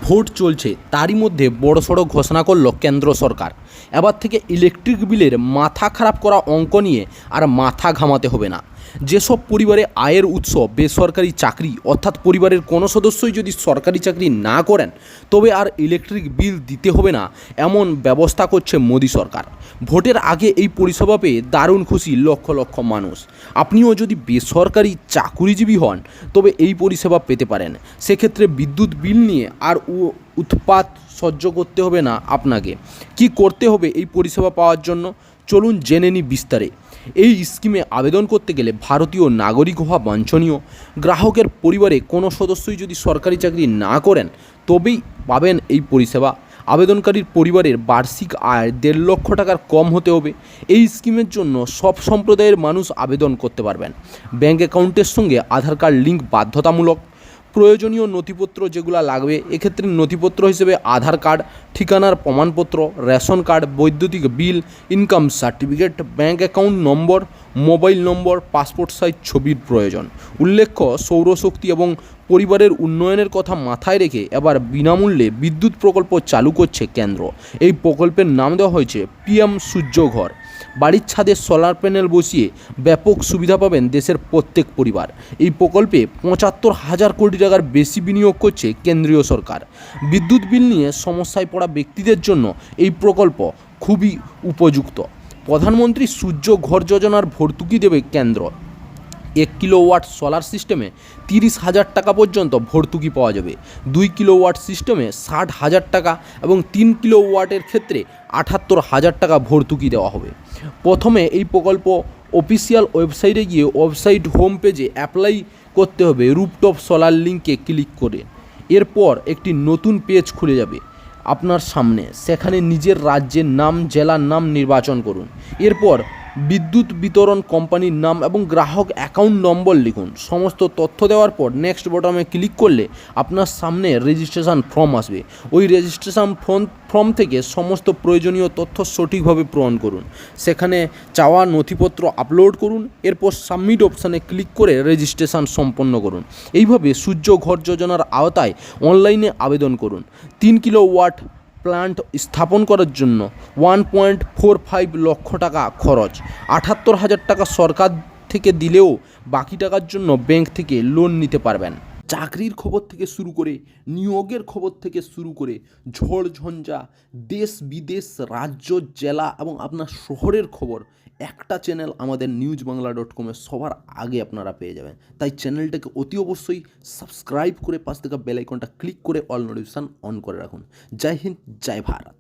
Vote চলছে, তারই মধ্যে বড়সড় ঘোষণা করল কেন্দ্র সরকার। এবার থেকে ইলেকট্রিক বিলের মাথা খারাপ করা অঙ্ক নিয়ে আর মাথা ঘামাতে হবে না। যেসব পরিবারে আয়ের উৎস বেসরকারি চাকরি, অর্থাৎ পরিবারের কোনো সদস্যই যদি সরকারি চাকরি না করেন তবে আর ইলেকট্রিক বিল দিতে হবে না, এমন ব্যবস্থা করছে মোদী সরকার। ভোটের আগে এই পরিষেবা পেয়ে দারুণ খুশি লক্ষ লক্ষ মানুষ। আপনিও যদি বেসরকারি চাকুরিজীবী হন তবে এই পরিষেবা পেতে পারেন। সেক্ষেত্রে বিদ্যুৎ বিল নিয়ে আর উৎপাত সহ্য করতে হবে না আপনাকে। কি করতে হবে এই পরিষেবা পাওয়ার জন্য, চলুন জেনে নিই বিস্তারে। এই স্কিমে আবেদন করতে গেলে ভারতীয় নাগরিক হওয়া বাঞ্ছনীয়। গ্রাহকের পরিবারে কোনো সদস্যই যদি সরকারি চাকরি না করেন তবেই পাবেন এই পরিষেবা। আবেদনকারীর পরিবারের বার্ষিক আয় 1.5 লক্ষ টাকার কম হতে হবে। এই স্কিমের জন্য সব সম্প্রদায়ের মানুষ আবেদন করতে পারবেন। ব্যাঙ্ক অ্যাকাউন্টের সঙ্গে আধার কার্ড লিঙ্ক বাধ্যতামূলক। প্রয়োজনীয় নথিপত্র যেগুলো লাগবে, এক্ষেত্রে নথিপত্র হিসেবে আধার কার্ড, ঠিকানার প্রমাণপত্র, রেশন কার্ড, বৈদ্যুতিক bill, income certificate, bank account number, mobile number, passport size ছবির প্রয়োজন। উল্লেখ্য, সৌরশক্তি এবং পরিবারের উন্নয়নের কথা মাথায় রেখে এবার বিনামূল্যে বিদ্যুৎ প্রকল্প চালু করছে কেন্দ্র। এই প্রকল্পের নাম দেওয়া হয়েছে পিএম সূর্যঘর। বাড়ির ছাদে সোলার প্যানেল বসিয়ে ব্যাপক সুবিধা পাবেন দেশের প্রত্যেক পরিবার। এই প্রকল্পে ৭৫,০০০ কোটি টাকার বেশি বিনিয়োগ করছে কেন্দ্রীয় সরকার। বিদ্যুৎ বিল নিয়ে সমস্যায় পড়া ব্যক্তিদের জন্য এই প্রকল্প খুবই উপযুক্ত। প্রধানমন্ত্রী সূর্য ঘর যোজনার ভর্তুকি দেবে কেন্দ্র। 1 কিলোওয়াট সোলার সিস্টেমে 30,০০০ টাকা পর্যন্ত ভর্তুকি পাওয়া যাবে। 2 কিলোওয়াট সিস্টেমে 60,০০০ টাকা এবং 3 কিলোওয়াটের ক্ষেত্রে 78,০০০ টাকা ভর্তুকি দেওয়া হবে। প্রথমে এই প্রকল্প অফিসিয়াল ওয়েবসাইটে গিয়ে ওয়েবসাইট হোম পেজে অ্যাপ্লাই করতে হবে রুফটপ সোলার লিঙ্কে ক্লিক করে। এরপর একটি নতুন পেজ খুলে যাবে আপনার সামনে। সেখানে নিজের রাজ্যের নাম, জেলার নাম নির্বাচন করুন। এরপর বিদ্যুৎ বিতরণ কোম্পানির নাম এবং গ্রাহক অ্যাকাউন্ট নম্বর লিখুন। সমস্ত তথ্য দেওয়ার পর নেক্সট বটনে ক্লিক করলে আপনার সামনে রেজিস্ট্রেশন ফর্ম আসবে। ওই রেজিস্ট্রেশন ফর্ম থেকে সমস্ত প্রয়োজনীয় তথ্য সঠিকভাবে পূরণ করুন। সেখানে চাওয়া নথিপত্র আপলোড করুন। এরপর সাবমিট অপশানে ক্লিক করে রেজিস্ট্রেশন সম্পন্ন করুন। এইভাবে সূর্য ঘর যোজনার আওতায় অনলাইনে আবেদন করুন। 3 কিলোওয়াট প্ল্যান্ট স্থাপন করার জন্য 1.45 লক্ষ টাকা খরচ। 78,০০০ টাকা সরকার থেকে দিলেও বাকি টাকার জন্য ব্যাংক থেকে লোন নিতে পারবেন। চাকরির খবর থেকে শুরু করে নিয়োগের খবর থেকে শুরু করে ঝড় ঝঞ্ঝা, দেশ বিদেশ, রাজ্য, জেলা এবং আপনার শহরের খবর একটা চ্যানেল আমাদের newsbangla.com সবার আগে আপনারা পেয়ে যাবেন। তাই চ্যানেলটাকে অতি অবশ্যই সাবস্ক্রাইব করে পাশ থেকে বেল আইকনটা ক্লিক করে অল নোটিফিকেশন অন করে রাখুন। জয় হিন্দ, জয় ভারত।